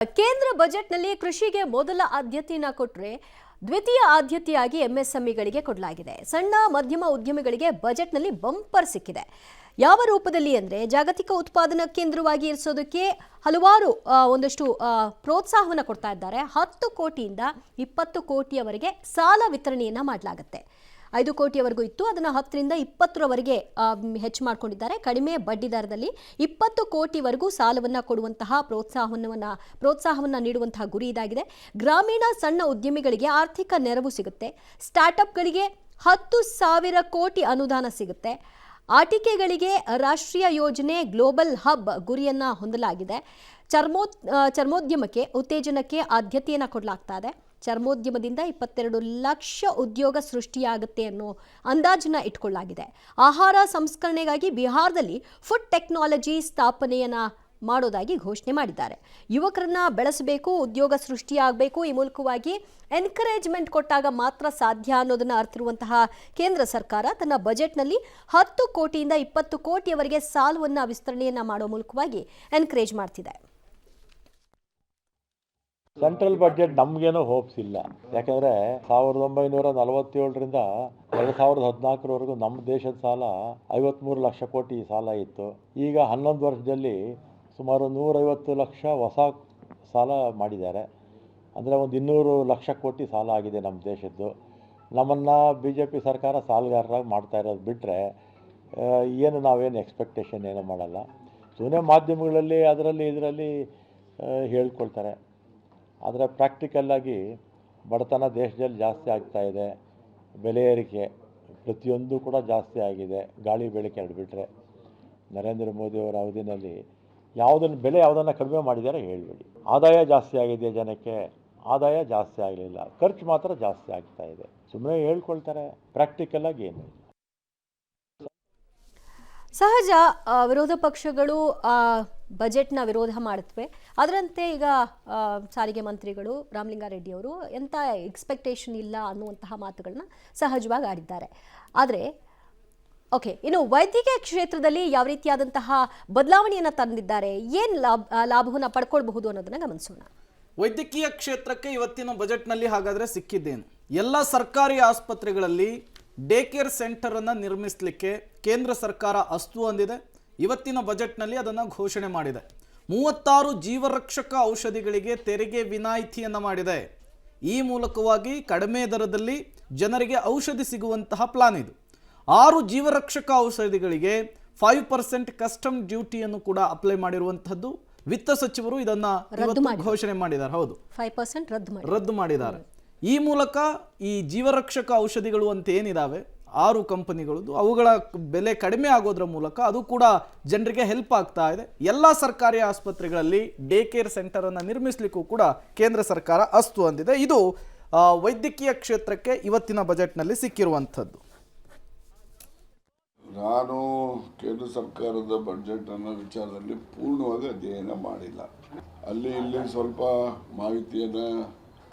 ಕೇಂದ್ರ ಬಜೆಟ್ನಲ್ಲಿ ಕೃಷಿಗೆ ಮೊದಲ ಆದ್ಯತೆಯನ್ನು ಕೊಟ್ಟರೆ ದ್ವಿತೀಯ ಆದ್ಯತೆಯಾಗಿ ಎಂಎಸ್ಎಂಇಗಳಿಗೆ ಕೊಡಲಾಗಿದೆ. ಸಣ್ಣ ಮಧ್ಯಮ ಉದ್ಯಮಿಗಳಿಗೆ ಬಜೆಟ್ನಲ್ಲಿ ಬಂಪರ್ ಸಿಕ್ಕಿದೆ. ಯಾವ ರೂಪದಲ್ಲಿ ಅಂದರೆ ಜಾಗತಿಕ ಉತ್ಪಾದನಾ ಕೇಂದ್ರವಾಗಿ ಇರಿಸೋದಕ್ಕೆ ಹಲವಾರು ಒಂದಷ್ಟು ಪ್ರೋತ್ಸಾಹವನ್ನು ಕೊಡ್ತಾ ಇದ್ದಾರೆ. 10 ಕೋಟಿಯಿಂದ 20 ಕೋಟಿಯವರೆಗೆ ಸಾಲ ವಿತರಣೆಯನ್ನು ಮಾಡಲಾಗುತ್ತೆ. 5 ಕೋಟಿಯವರೆಗೂ ಇತ್ತು, ಅದನ್ನು 10ರಿಂದ 20ರವರೆಗೆ ಹೆಚ್ಚು ಮಾಡಿಕೊಂಡಿದ್ದಾರೆ. ಕಡಿಮೆ ಬಡ್ಡಿ ದರದಲ್ಲಿ 20 ಕೋಟಿವರೆಗೂ ಸಾಲವನ್ನು ಕೊಡುವಂತಹ ಪ್ರೋತ್ಸಾಹವನ್ನು ನೀಡುವಂತಹ ಗುರಿ ಇದಾಗಿದೆ. ಗ್ರಾಮೀಣ ಸಣ್ಣ ಉದ್ಯಮಿಗಳಿಗೆ ಆರ್ಥಿಕ ನೆರವು ಸಿಗುತ್ತೆ. ಸ್ಟಾರ್ಟ್ಅಪ್ಗಳಿಗೆ 10,000 ಕೋಟಿ ಅನುದಾನ ಸಿಗುತ್ತೆ. ಆಟಿಕೆಗಳಿಗೆ ರಾಷ್ಟ್ರೀಯ ಯೋಜನೆ ಗ್ಲೋಬಲ್ ಹಬ್ ಗುರಿಯನ್ನು ಹೊಂದಲಾಗಿದೆ. ಚರ್ಮೋದ್ಯಮಕ್ಕೆ ಉತ್ತೇಜನಕ್ಕೆ ಆದ್ಯತೆಯನ್ನು ಕೊಡಲಾಗ್ತಾ ಇದೆ. ಚರ್ಮೋದ್ಯಮದಿಂದ 22 ಲಕ್ಷ ಉದ್ಯೋಗ ಸೃಷ್ಟಿಯಾಗುತ್ತೆ ಅನ್ನೋ ಅಂದಾಜನ್ನ ಇಟ್ಕೊಳ್ಳಲಾಗಿದೆ. ಆಹಾರ ಸಂಸ್ಕರಣೆಗಾಗಿ ಬಿಹಾರದಲ್ಲಿ ಫುಡ್ ಟೆಕ್ನಾಲಜಿ ಸ್ಥಾಪನೆಯನ್ನ ಮಾಡೋದಾಗಿ ಘೋಷಣೆ ಮಾಡಿದ್ದಾರೆ. ಯುವಕರನ್ನ ಬೆಳೆಸಬೇಕು, ಉದ್ಯೋಗ ಸೃಷ್ಟಿಯಾಗಬೇಕು, ಈ ಮೂಲಕವಾಗಿ ಎನ್ಕರೇಜ್ಮೆಂಟ್ ಕೊಟ್ಟಾಗ ಮಾತ್ರ ಸಾಧ್ಯ ಅನ್ನೋದನ್ನ ಅರ್ಥಿರುವಂತಹ ಕೇಂದ್ರ ಸರ್ಕಾರ ತನ್ನ ಬಜೆಟ್ನಲ್ಲಿ 10 ಕೋಟಿಯಿಂದ 20 ಕೋಟಿಯವರೆಗೆ ಸಾಲವನ್ನು ವಿಸ್ತರಣೆಯನ್ನ ಮಾಡೋ ಮೂಲಕವಾಗಿ ಎನ್ಕರೇಜ್ ಮಾಡ್ತಿದೆ. ಸೆಂಟ್ರಲ್ ಬಡ್ಜೆಟ್ ನಮಗೇನೋ ಹೋಪ್ಸ್ ಇಲ್ಲ. ಯಾಕಂದರೆ 1947ರಿಂದ 2014ರವರೆಗೂ ನಮ್ಮ ದೇಶದ ಸಾಲ 53 ಲಕ್ಷ ಕೋಟಿ ಸಾಲ ಇತ್ತು. ಈಗ 11 ವರ್ಷದಲ್ಲಿ ಸುಮಾರು 150 ಲಕ್ಷ ಹೊಸ ಸಾಲ ಮಾಡಿದ್ದಾರೆ. ಅಂದರೆ ಒಂದು 200 ಲಕ್ಷ ಕೋಟಿ ಸಾಲ ಆಗಿದೆ ನಮ್ಮ ದೇಶದ್ದು. ನಮ್ಮನ್ನು BJP ಸರ್ಕಾರ ಸಾಲಗಾರರಾಗಿ ಮಾಡ್ತಾ ಇರೋದು ಬಿಟ್ಟರೆ ನಾವೇನು ಎಕ್ಸ್ಪೆಕ್ಟೇಷನ್ ಏನೂ ಮಾಡಲ್ಲ. ಸುಮ್ಮನೆ ಮಾಧ್ಯಮಗಳಲ್ಲಿ ಇದರಲ್ಲಿ ಹೇಳ್ಕೊಳ್ತಾರೆ. ಆದರೆ ಪ್ರಾಕ್ಟಿಕಲ್ಲಾಗಿ ಬಡತನ ದೇಶದಲ್ಲಿ ಜಾಸ್ತಿ ಆಗ್ತಾ ಇದೆ. ಬೆಲೆ ಏರಿಕೆ ಪ್ರತಿಯೊಂದು ಕೂಡ ಜಾಸ್ತಿ ಆಗಿದೆ. ಗಾಳಿ ಬೆಳಕೆ ಎರಡು ಬಿಟ್ಟರೆ ನರೇಂದ್ರ ಮೋದಿಯವರ ಅವಧಿನಲ್ಲಿ ಯಾವುದನ್ನು ಕಡಿಮೆ ಮಾಡಿದ್ದಾರೆ ಹೇಳಬೇಡಿ. ಆದಾಯ ಜಾಸ್ತಿ ಆಗಿದೆ, ಜನಕ್ಕೆ ಆದಾಯ ಜಾಸ್ತಿ ಆಗಲಿಲ್ಲ, ಖರ್ಚು ಮಾತ್ರ ಜಾಸ್ತಿ ಆಗ್ತಾ ಇದೆ. ಸುಮ್ಮನೆ ಹೇಳ್ಕೊಳ್ತಾರೆ, ಪ್ರಾಕ್ಟಿಕಲ್ಲಾಗಿ ಏನು ಇಲ್ಲ. ಸಹಜ ವಿರೋಧ ಪಕ್ಷಗಳು ಬಜೆಟ್ನ ವಿರೋಧ ಮಾಡುತ್ತವೆ. ಅದರಂತೆ ಈಗ ಸಾರಿಗೆ ಮಂತ್ರಿಗಳು ರಾಮಲಿಂಗಾರೆಡ್ಡಿ ಅವರು ಎಂಥ ಎಕ್ಸ್ಪೆಕ್ಟೇಷನ್ ಇಲ್ಲ ಅನ್ನುವಂತಹ ಮಾತುಗಳನ್ನ ಸಹಜವಾಗಿ ಆಡಿದ್ದಾರೆ. ಆದರೆ ಇನ್ನು ವೈದ್ಯಕೀಯ ಕ್ಷೇತ್ರದಲ್ಲಿ ಯಾವ ರೀತಿಯಾದಂತಹ ಬದಲಾವಣೆಯನ್ನು ತಂದಿದ್ದಾರೆ, ಏನು ಲಾಭವನ್ನು ಪಡ್ಕೊಳ್ಬಹುದು ಅನ್ನೋದನ್ನ ಗಮನಿಸೋಣ. ವೈದ್ಯಕೀಯ ಕ್ಷೇತ್ರಕ್ಕೆ ಇವತ್ತಿನ ಬಜೆಟ್ನಲ್ಲಿ ಹಾಗಾದರೆ ಸಿಕ್ಕಿದ್ದೇನು? ಎಲ್ಲ ಸರ್ಕಾರಿ ಆಸ್ಪತ್ರೆಗಳಲ್ಲಿ ಡೇ ಕೇರ್ ಸೆಂಟರ್ ಅನ್ನು ನಿರ್ಮಿಸಲಿಕ್ಕೆ ಕೇಂದ್ರ ಸರ್ಕಾರ ಅಸ್ತು ಅಂದಿದೆ. ಇವತ್ತಿನ ಬಜೆಟ್ನಲ್ಲಿ ಅದನ್ನು ಘೋಷಣೆ ಮಾಡಿದೆ. 36 ಜೀವರಕ್ಷಕ ಔಷಧಿಗಳಿಗೆ ತೆರಿಗೆ ವಿನಾಯಿತಿಯನ್ನು ಮಾಡಿದೆ. ಈ ಮೂಲಕವಾಗಿ ಕಡಿಮೆ ದರದಲ್ಲಿ ಜನರಿಗೆ ಔಷಧಿ ಸಿಗುವಂತಹ ಪ್ಲಾನ್ ಇದು. 6 ಜೀವರಕ್ಷಕ ಔಷಧಿಗಳಿಗೆ 5% ಕಸ್ಟಮ್ ಡ್ಯೂಟಿಯನ್ನು ಕೂಡ ಅಪ್ಲೈ ಮಾಡಿರುವಂತಹದ್ದು. ವಿತ್ತ ಸಚಿವರು ಇದನ್ನ ಘೋಷಣೆ ಮಾಡಿದ್ದಾರೆ. ಹೌದು, 5% ರದ್ದು ಮಾಡಿದ್ದಾರೆ. ಈ ಮೂಲಕ ಈ ಜೀವರಕ್ಷಕ ಔಷಧಿಗಳು ಅಂತ ಏನಿದಾವೆ 6 ಕಂಪನಿಗಳದ್ದು, ಅವುಗಳ ಬೆಲೆ ಕಡಿಮೆ ಆಗೋದ್ರ ಮೂಲಕ ಅದು ಕೂಡ ಜನರಿಗೆ ಹೆಲ್ಪ್ ಆಗ್ತಾ ಇದೆ. ಎಲ್ಲ ಸರ್ಕಾರಿ ಆಸ್ಪತ್ರೆಗಳಲ್ಲಿ ಡೇ ಕೇರ್ ಸೆಂಟರ್ ಅನ್ನು ನಿರ್ಮಿಸಲಿಕ್ಕೂ ಕೂಡ ಕೇಂದ್ರ ಸರ್ಕಾರ ಅಸ್ತು ಅಂದಿದೆ. ಇದು ವೈದ್ಯಕೀಯ ಕ್ಷೇತ್ರಕ್ಕೆ ಇವತ್ತಿನ ಬಜೆಟ್ನಲ್ಲಿ ಸಿಕ್ಕಿರುವಂಥದ್ದು. ನಾನು ಕೇಂದ್ರ ಸರ್ಕಾರದ ಬಜೆಟ್ ಅನ್ನೋ ವಿಚಾರದಲ್ಲಿ ಪೂರ್ಣವಾಗಿ ಅಧ್ಯಯನ ಮಾಡಿಲ್ಲ. ಅಲ್ಲಿ ಇಲ್ಲಿ ಸ್ವಲ್ಪ ಮಾಹಿತಿಯನ್ನು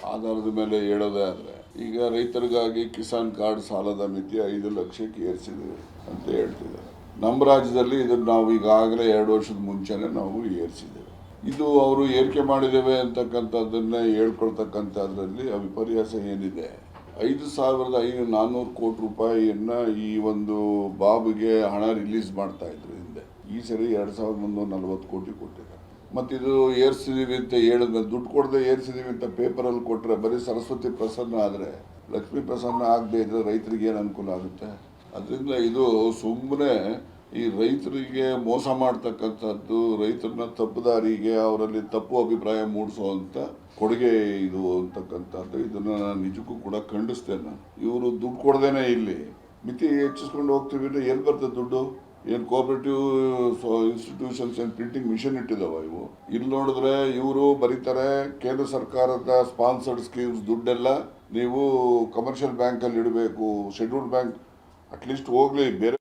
ಆಧಾರದ ಮೇಲೆ ಹೇಳೋದೇ ಆದರೆ, ಈಗ ರೈತರಿಗಾಗಿ ಕಿಸಾನ್ ಕಾರ್ಡ್ ಸಾಲದ ಮಿತಿ 5 ಲಕ್ಷಕ್ಕೆ ಏರಿಸಿದ್ದೀವಿ ಅಂತ ಹೇಳ್ತಿದ್ದಾರೆ. ನಮ್ಮ ರಾಜ್ಯದಲ್ಲಿ ಇದನ್ನು ನಾವು ಈಗಾಗಲೇ 2 ವರ್ಷದ ಮುಂಚೆನೇ ನಾವು ಏರಿಸಿದ್ದೇವೆ. ಇದು ಅವರು ಏರಿಕೆ ಮಾಡಿದ್ದೇವೆ ಅಂತಕ್ಕಂಥದ್ದನ್ನೇ ಹೇಳ್ಕೊಳ್ತಕ್ಕಂಥದ್ರಲ್ಲಿ ವಿಪರ್ಯಾಸ ಏನಿದೆ, 5,400 ಕೋಟಿ ರೂಪಾಯಿಯನ್ನು ಈ ಒಂದು ಬಾಬ್ಗೆ ಹಣ ರಿಲೀಸ್ ಮಾಡ್ತಾ ಇದ್ರು ಹಿಂದೆ. ಈ ಸರಿ 2,340 ಕೋಟಿ ಕೊಟ್ಟಿದ್ದಾರೆ. ಮತ್ತು ಇದು ಏರಿಸಿದೀವಿ ಅಂತ ಹೇಳಿದ್ಮೇಲೆ ದುಡ್ಡು ಕೊಡದೆ ಏರಿಸಿದೀವಿ ಅಂತ ಪೇಪರಲ್ಲಿ ಕೊಟ್ಟರೆ ಬರೀ ಸರಸ್ವತಿ ಪ್ರಸನ್ನ ಆದರೆ ಲಕ್ಷ್ಮೀ ಪ್ರಸನ್ನ ಆಗದೆ ಇದ್ರೆ ರೈತರಿಗೆ ಏನು ಅನುಕೂಲ ಆಗುತ್ತೆ? ಅದರಿಂದ ಇದು ಸುಮ್ಮನೆ ಈ ರೈತರಿಗೆ ಮೋಸ ಮಾಡ್ತಕ್ಕಂಥದ್ದು, ರೈತರನ್ನ ತಪ್ಪುದಾರಿಗೆ ಅವರಲ್ಲಿ ತಪ್ಪು ಅಭಿಪ್ರಾಯ ಮೂಡಿಸುವಂಥ ಕೊಡುಗೆ ಇದು ಅಂತಕ್ಕಂಥದ್ದು. ಇದನ್ನು ನಾನು ನಿಜಕ್ಕೂ ಕೂಡ ಖಂಡಿಸ್ತೇನೆ. ನಾನು ಇವರು ದುಡ್ಡು ಕೊಡದೇನೆ ಇಲ್ಲಿ ಮಿತಿ ಹೆಚ್ಚಿಸ್ಕೊಂಡು ಹೋಗ್ತೀವಿ. ಎಲ್ಲಿ ಬರ್ತದೆ ದುಡ್ಡು? ಏನು ಕೋಆಪರೇಟಿವ್ ಇನ್ಸ್ಟಿಟ್ಯೂಷನ್ಸ್ ಏನು ಪ್ರಿಂಟಿಂಗ್ ಮಿಷನ್ ಇಟ್ಟಿದ್ದಾವ ಇವು? ಇಲ್ಲಿ ನೋಡಿದ್ರೆ ಇವರು ಬರೀತಾರೆ, ಕೇಂದ್ರ ಸರ್ಕಾರದ ಸ್ಪಾನ್ಸರ್ಡ್ ಸ್ಕೀಮ್ಸ್ ದುಡ್ಡೆಲ್ಲ ನೀವು ಕಮರ್ಷಿಯಲ್ ಬ್ಯಾಂಕಲ್ಲಿ ಇಡಬೇಕು, ಶೆಡ್ಯೂಲ್ಡ್ ಬ್ಯಾಂಕ್ ಅಟ್ಲೀಸ್ಟ್ ಹೋಗ್ಲಿ, ಬೇರೆ